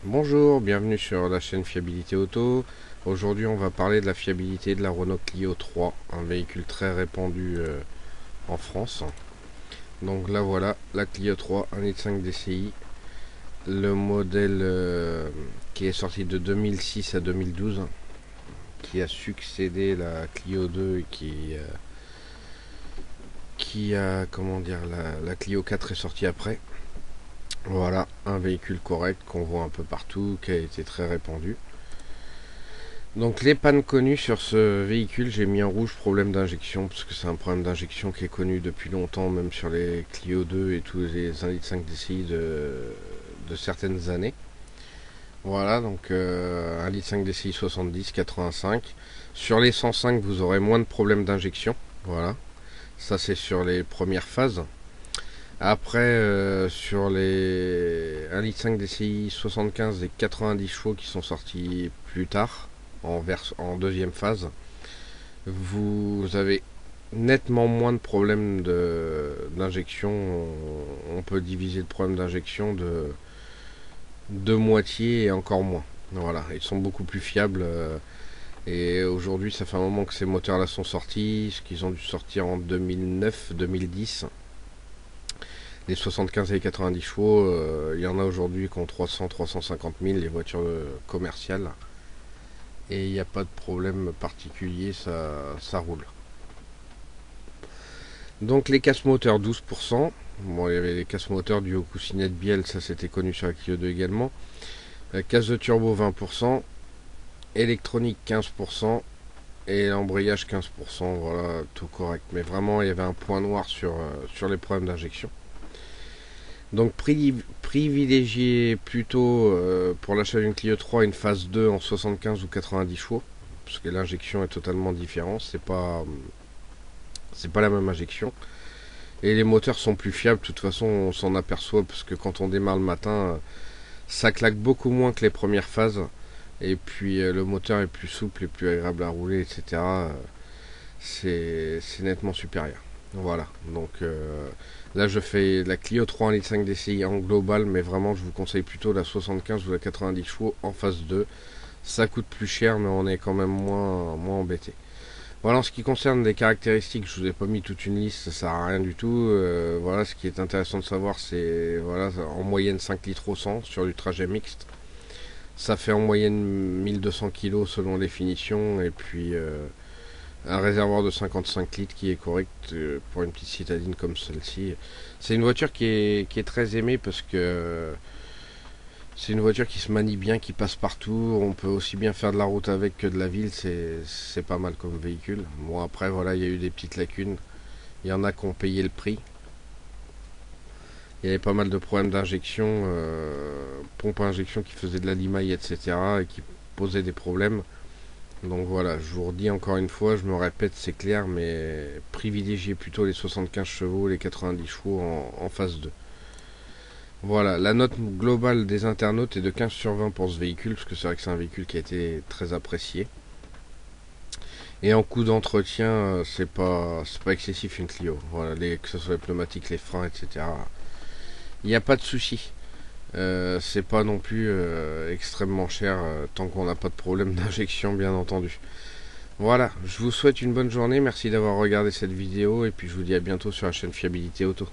Bonjour, bienvenue sur la chaîne Fiabilité Auto. Aujourd'hui on va parler de la fiabilité de la Renault Clio 3, un véhicule très répandu en France. Donc là voilà, la Clio 3, 1,5 litre DCI, le modèle qui est sorti de 2006 à 2012, qui a succédé la Clio 2 et qui a, comment dire, la Clio 4 est sortie après. Voilà, un véhicule correct qu'on voit un peu partout, qui a été très répandu. Donc les pannes connues sur ce véhicule, j'ai mis en rouge problème d'injection, parce que c'est un problème d'injection qui est connu depuis longtemps, même sur les Clio 2 et tous les 1,5 litre DCI de certaines années. Voilà, donc 1,5 litre DCI 70, 85. Sur les 105, vous aurez moins de problèmes d'injection. Voilà, ça c'est sur les premières phases. Après, sur les 1,5 litre DCI 75 et 90 chevaux qui sont sortis plus tard, en deuxième phase, vous avez nettement moins de problèmes d'injection. On peut diviser le problème d'injection de moitié et encore moins. Voilà, ils sont beaucoup plus fiables. Et aujourd'hui, ça fait un moment que ces moteurs-là sont sortis, qu'ils ont dû sortir en 2009-2010. Les 75 et les 90 chevaux, il y en a aujourd'hui qui ont 300-350 000, les voitures commerciales. Et il n'y a pas de problème particulier, ça roule. Donc les casse moteurs 12%. Bon, il y avait les casse moteurs du haut coussinet de bielle, ça c'était connu sur la Clio 2 également. Casse de turbo 20%, électronique 15% et l'embrayage 15%. Voilà, tout correct. Mais vraiment, il y avait un point noir sur les problèmes d'injection. Donc privilégier plutôt pour l'achat d'une Clio 3 une phase 2 en 75 ou 90 chevaux, parce que l'injection est totalement différente, c'est pas la même injection. Et les moteurs sont plus fiables, de toute façon on s'en aperçoit, parce que quand on démarre le matin, ça claque beaucoup moins que les premières phases. Et puis le moteur est plus souple et plus agréable à rouler, etc. C'est nettement supérieur. Voilà, donc là je fais la Clio 3 1,5 litre DCI en global, mais vraiment je vous conseille plutôt la 75 ou la 90 chevaux en phase 2. Ça coûte plus cher, mais on est quand même moins embêté. Voilà, en ce qui concerne les caractéristiques, je vous ai pas mis toute une liste, ça sert à rien du tout. Voilà, ce qui est intéressant de savoir, c'est voilà, en moyenne 5 litres au 100 sur du trajet mixte. Ça fait en moyenne 1200 kg selon les finitions, et puis un réservoir de 55 litres qui est correct pour une petite citadine comme celle-ci. C'est une voiture qui est très aimée parce que c'est une voiture qui se manie bien, qui passe partout. On peut aussi bien faire de la route avec que de la ville. C'est pas mal comme véhicule. Bon, après, voilà, il y a eu des petites lacunes. Il y en a qui ont payé le prix. Il y avait pas mal de problèmes d'injection, pompe à injection qui faisait de la limaille, etc. et qui posaient des problèmes. Donc voilà, je vous redis encore une fois, je me répète, c'est clair, mais privilégiez plutôt les 75 chevaux, les 90 chevaux en phase 2. Voilà, la note globale des internautes est de 15 sur 20 pour ce véhicule, parce que c'est vrai que c'est un véhicule qui a été très apprécié. Et en coût d'entretien, c'est pas excessif une Clio. Voilà, que ce soit les pneumatiques, les freins, etc. Il n'y a pas de souci. C'est pas non plus extrêmement cher tant qu'on n'a pas de problème d'injection, bien entendu. Voilà, je vous souhaite une bonne journée, merci d'avoir regardé cette vidéo et puis je vous dis à bientôt sur la chaîne Fiabilité Auto.